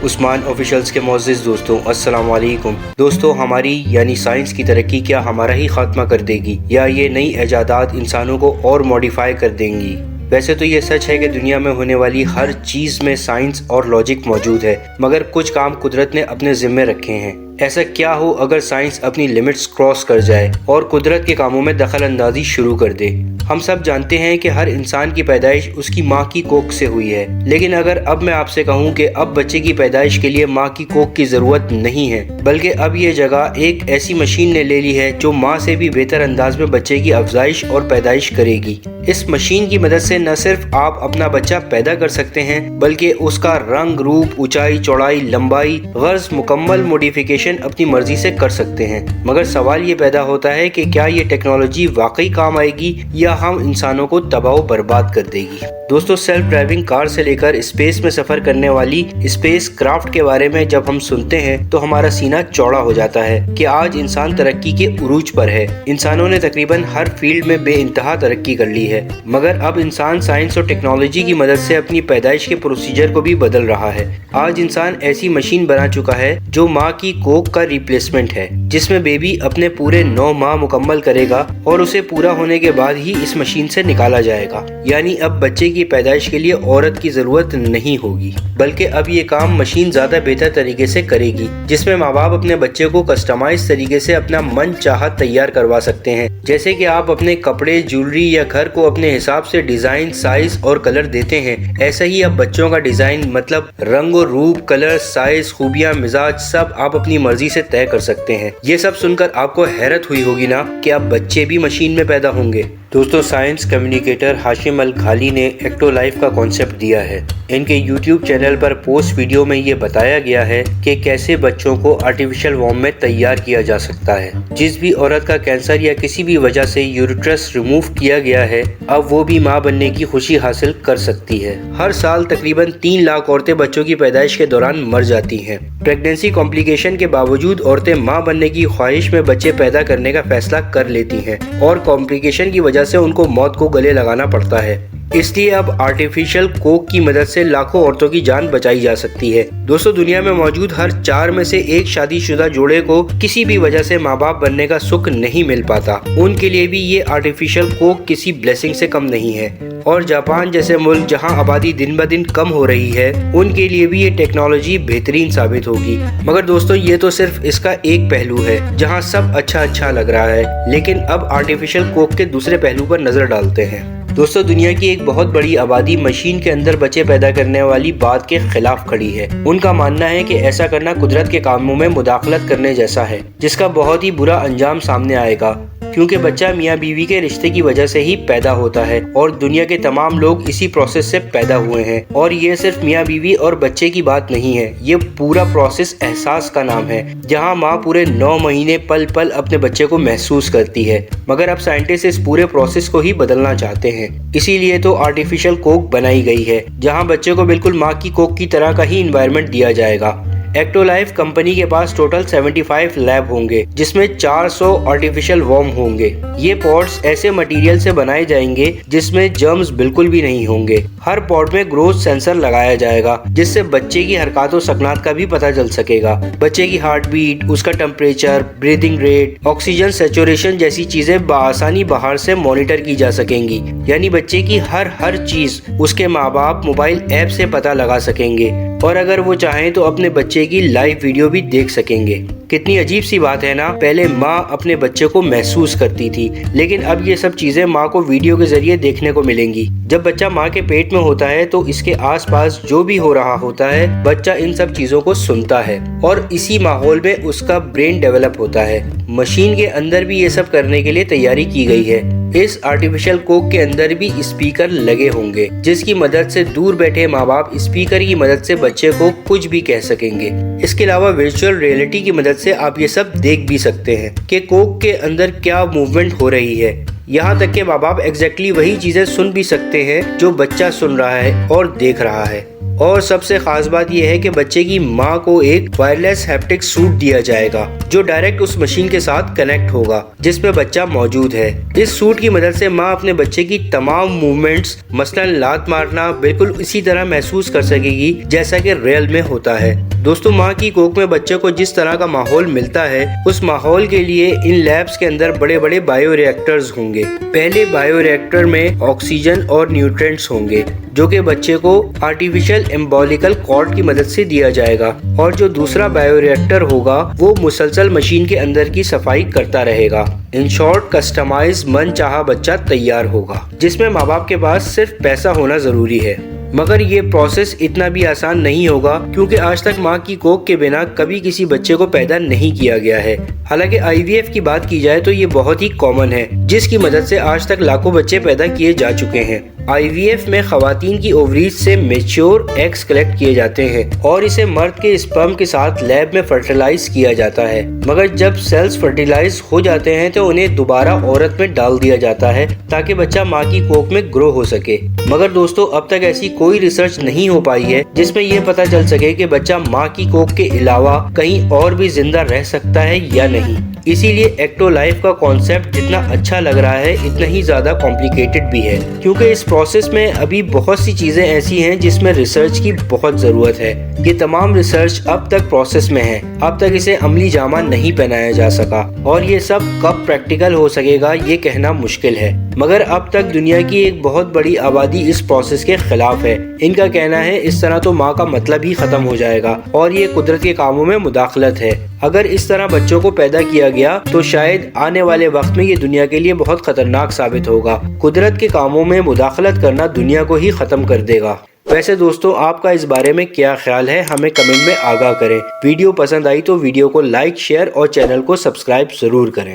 عثمان officials کے معزز دوستوں، السلام علیکم۔ دوستوں، ہماری یعنی سائنس کی ترقی کیا ہمارا ہی خاتمہ کر دے گی یا یہ نئی ایجادات انسانوں کو اور موڈیفائی کر دیں گی؟ ویسے تو یہ سچ ہے کہ دنیا میں ہونے والی ہر چیز میں سائنس اور لاجک موجود ہے، مگر کچھ کام قدرت نے اپنے ذمے رکھے ہیں۔ ایسا کیا ہو اگر سائنس اپنی لیمٹس کراس کر جائے اور قدرت کے کاموں میں دخل اندازی شروع کر دے؟ ہم سب جانتے ہیں کہ ہر انسان کی پیدائش اس کی ماں کی کوکھ سے ہوئی ہے، لیکن اگر اب میں آپ سے کہوں کہ اب بچے کی پیدائش کے لیے ماں کی کوکھ کی ضرورت نہیں ہے، بلکہ اب یہ جگہ ایک ایسی مشین نے لے لی ہے جو ماں سے بھی بہتر انداز میں بچے کی افزائش اور پیدائش کرے گی۔ اس مشین کی مدد سے نہ صرف آپ اپنا بچہ پیدا کر سکتے ہیں، بلکہ اس کا رنگ، روپ، اونچائی، چوڑائی، لمبائی، غرض مکمل موڈیفیکیشن اپنی مرضی سے کر سکتے ہیں۔ مگر سوال یہ پیدا ہوتا ہے کہ کیا یہ ٹیکنالوجی واقعی کام آئے گی یا ہم انسانوں کو تباہ و برباد کر دے گی؟ دوستو، سیلف ڈرائیونگ کار سے لے کر اسپیس میں سفر کرنے والی اسپیس کرافٹ کے بارے میں جب ہم سنتے ہیں تو ہمارا سینہ چوڑا ہو جاتا ہے کہ آج انسان ترقی کے عروج پر ہے۔ انسانوں نے تقریباً ہر فیلڈ میں بے انتہا ترقی کر لی ہے، مگر اب انسان سائنس اور ٹیکنالوجی کی مدد سے اپنی پیدائش کے پروسیجر کو بھی بدل رہا ہے۔ آج انسان ایسی مشین بنا چکا ہے جو ماں کی کوکھ کا ریپلیسمنٹ ہے، جس میں بیبی اپنے پورے 9 ماہ مکمل کرے گا اور اسے پورا ہونے کے بعد ہی اس مشین سے نکالا جائے گا۔ یعنی اب بچے کی پیدائش کے لیے عورت کی ضرورت نہیں ہوگی، بلکہ اب یہ کام مشین زیادہ بہتر طریقے سے کرے گی، جس میں ماں باپ اپنے بچے کو کسٹمائز طریقے سے اپنا من چاہت تیار کروا سکتے ہیں۔ جیسے کہ آپ اپنے کپڑے، جیولری یا گھر کو اپنے حساب سے ڈیزائن، سائز اور کلر دیتے ہیں، ایسا ہی اب بچوں کا ڈیزائن، مطلب رنگ و روپ، کلر، سائز، خوبیاں، مزاج، سب آپ اپنی مرضی سے طے کر سکتے ہیں۔ یہ سب سن کر آپ کو حیرت ہوئی ہوگی نا کہ اب بچے بھی مشین میں پیدا ہوں گے؟ دوستو، سائنس کمیونیکیٹر ہاشم الکھالی نے ایکٹو لائف کا کانسیپٹ دیا ہے۔ ان کے یوٹیوب چینل پر پوسٹ ویڈیو میں یہ بتایا گیا ہے کہ کیسے بچوں کو آرٹیفیشل وارم میں تیار کیا جا سکتا ہے۔ جس بھی عورت کا کینسر یا کسی بھی وجہ سے یوریٹرس ریموو کیا گیا ہے، اب وہ بھی ماں بننے کی خوشی حاصل کر سکتی ہے۔ ہر سال تقریباً 3 لاکھ عورتیں بچوں کی پیدائش کے دوران مر جاتی ہیں۔ پریگنینسی کمپلیکیشن کے باوجود عورتیں ماں بننے کی خواہش میں بچے پیدا کرنے کا فیصلہ کر لیتی ہیں اور کمپلیکیشن کی وجہ سے ان کو موت کو گلے لگانا پڑتا ہے۔ اس لیے اب آرٹیفیشل کوکھ کی مدد سے لاکھوں عورتوں کی جان بچائی جا سکتی ہے۔ دوستو، دنیا میں موجود ہر 4 میں سے ایک شادی شدہ جوڑے کو کسی بھی وجہ سے ماں باپ بننے کا سکھ نہیں مل پاتا۔ ان کے لیے بھی یہ آرٹیفیشل کوکھ کسی بلیسنگ سے کم نہیں ہے۔ اور جاپان جیسے ملک جہاں آبادی دن بہ دن کم ہو رہی ہے، ان کے لیے بھی یہ ٹیکنالوجی بہترین ثابت ہوگی۔ مگر دوستو، یہ تو صرف اس کا ایک پہلو ہے جہاں سب اچھا لگ رہا ہے، لیکن اب آرٹیفیشل کوکھ کے دوسرے پہلو پر نظر ڈالتے ہیں۔ دوستو، دنیا کی ایک بہت بڑی آبادی مشین کے اندر بچے پیدا کرنے والی بات کے خلاف کھڑی ہے۔ ان کا ماننا ہے کہ ایسا کرنا قدرت کے کاموں میں مداخلت کرنے جیسا ہے، جس کا بہت ہی برا انجام سامنے آئے گا، کیونکہ بچہ میاں بیوی کے رشتے کی وجہ سے ہی پیدا ہوتا ہے اور دنیا کے تمام لوگ اسی پروسیس سے پیدا ہوئے ہیں۔ اور یہ صرف میاں بیوی اور بچے کی بات نہیں ہے، یہ پورا پروسیس احساس کا نام ہے، جہاں ماں پورے 9 مہینے پل پل اپنے بچے کو محسوس کرتی ہے۔ مگر اب سائنٹسٹ اس پورے پروسیس کو ہی بدلنا چاہتے ہیں، اسی لیے تو آرٹیفیشل کوکھ بنائی گئی ہے، جہاں بچے کو بالکل ماں کی کوکھ کی طرح کا ہی انوائرمنٹ دیا جائے گا۔ ایکٹو لائف کمپنی کے پاس ٹوٹل 75 لیب ہوں گے، جس میں 400 آرٹیفیشل وارم ہوں گے۔ یہ پوڈز ایسے مٹیریل سے بنائے جائیں گے جس میں جرمز بالکل بھی نہیں ہوں گے۔ ہر پوڈ میں گروتھ سینسر لگایا جائے گا، جس سے بچے کی حرکات و سکنات کا بھی پتہ چل سکے گا۔ بچے کی ہارٹ بیٹ، اس کا temperature, breathing rate, oxygen saturation جیسی چیزیں بآسانی باہر سے مانیٹر کی جا سکیں گی۔ یعنی بچے کی ہر چیز اس کے ماں باپ موبائل ایپ سے پتہ لگا سکیں گے، اور اگر وہ چاہیں تو اپنے بچے کی لائیو ویڈیو بھی دیکھ سکیں گے۔ کتنی عجیب سی بات ہے نا، پہلے ماں اپنے بچے کو محسوس کرتی تھی، لیکن اب یہ سب چیزیں ماں کو ویڈیو کے ذریعے دیکھنے کو ملیں گی۔ جب بچہ ماں کے پیٹ میں ہوتا ہے تو اس کے آس پاس جو بھی ہو رہا ہوتا ہے، بچہ ان سب چیزوں کو سنتا ہے اور اسی ماحول میں اس کا برین ڈیولپ ہوتا ہے۔ مشین کے اندر بھی یہ سب کرنے کے لیے تیاری کی گئی ہے۔ اس آرٹیفیشل کوکھ کے اندر بھی اسپیکر لگے ہوں گے، جس کی مدد سے دور بیٹھے ماں باپ اسپیکر کی مدد سے بچے کو کچھ بھی کہہ سکیں گے۔ اس کے علاوہ ورچوئل ریئلٹی کی مدد سے آپ یہ سب دیکھ بھی سکتے ہیں کہ کوکھ کے اندر کیا موومنٹ ہو رہی ہے۔ یہاں تک کہ ماں باپ ایگزیکٹلی وہی چیزیں سن بھی سکتے ہیں جو بچہ سن رہا ہے اور دیکھ رہا ہے۔ اور سب سے خاص بات یہ ہے کہ بچے کی ماں کو ایک وائرلیس ہیپٹک سوٹ دیا جائے گا جو ڈائریکٹ اس مشین کے ساتھ کنیکٹ ہوگا جس میں بچہ موجود ہے۔ اس سوٹ کی مدد سے ماں اپنے بچے کی تمام موومنٹس، مثلا لات مارنا، بالکل اسی طرح محسوس کر سکے گی جیسا کہ ریئل میں ہوتا ہے۔ دوستو، ماں کی کوکھ میں بچے کو جس طرح کا ماحول ملتا ہے اس ماحول کے لیے ان لیبس کے اندر بڑے بڑے بائیو ریئیکٹرز ہوں گے۔ پہلے بائیو ریئیکٹر میں آکسیجن اور نیوٹرینٹس ہوں گے جو کہ بچے کو آرٹیفیشل امبیلیکل کارڈ کی مدد سے دیا جائے گا، اور جو دوسرا بائیو ریئیکٹر ہوگا وہ مسلسل مشین کے اندر کی صفائی کرتا رہے گا۔ ان شارٹ، کسٹمائز من چاہا بچہ تیار ہوگا جس میں ماں باپ کے پاس صرف پیسہ ہونا ضروری ہے۔ مگر یہ پروسیس اتنا بھی آسان نہیں ہوگا کیونکہ آج تک ماں کی کوکھ کے بنا کبھی کسی بچے کو پیدا نہیں کیا گیا ہے۔ حالانکہ آئی وی ایف کی بات کی جائے تو یہ بہت ہی کامن ہے جس کی مدد سے آج تک لاکھوں بچے پیدا کیے جا چکے ہیں۔ آئی وی ایف میں خواتین کی اووریز سے میچور ایگز کلیکٹ کیے جاتے ہیں اور اسے مرد کے اسپرم کے ساتھ لیب میں فرٹیلائز کیا جاتا ہے، مگر جب سیلز فرٹیلائز ہو جاتے ہیں تو انہیں دوبارہ عورت میں ڈال دیا جاتا ہے تاکہ بچہ ماں کی کوکھ میں گرو ہو سکے۔ مگر دوستو، اب تک ایسی کوئی ریسرچ نہیں ہو پائی ہے جس میں یہ پتہ چل سکے کہ بچہ ماں کی کوکھ کے علاوہ کہیں اور بھی زندہ رہ سکتا ہے یا نہیں۔ اسی لیے ایکٹو لائف کا کانسیپٹ جتنا اچھا لگ رہا ہے اتنا ہی زیادہ کمپلیکیٹڈ بھی ہے، کیونکہ اس پروسیس میں ابھی بہت سی چیزیں ایسی ہیں جس میں ریسرچ کی بہت ضرورت ہے۔ یہ تمام ریسرچ اب تک پروسیس میں ہے، اب تک اسے عملی جامہ نہیں پہنایا جا سکا، اور یہ سب کب پریکٹیکل ہو سکے گا یہ کہنا مشکل ہے۔ مگر اب تک دنیا کی ایک بہت بڑی آبادی اس پروسیس کے خلاف ہے۔ ان کا کہنا ہے اس طرح تو ماں کا مطلب ہی ختم ہو جائے گا اور یہ قدرت کے کاموں میں مداخلت ہے۔ اگر اس طرح بچوں کو پیدا کیا گیا تو شاید آنے والے وقت میں یہ دنیا کے لیے بہت خطرناک ثابت ہوگا۔ قدرت کے کاموں میں مداخلت کرنا دنیا کو ہی ختم کر دے گا۔ ویسے دوستو، آپ کا اس بارے میں کیا خیال ہے ہمیں کمنٹ میں آگاہ کریں۔ ویڈیو پسند آئی تو ویڈیو کو لائک، شیئر اور چینل کو سبسکرائب ضرور کریں۔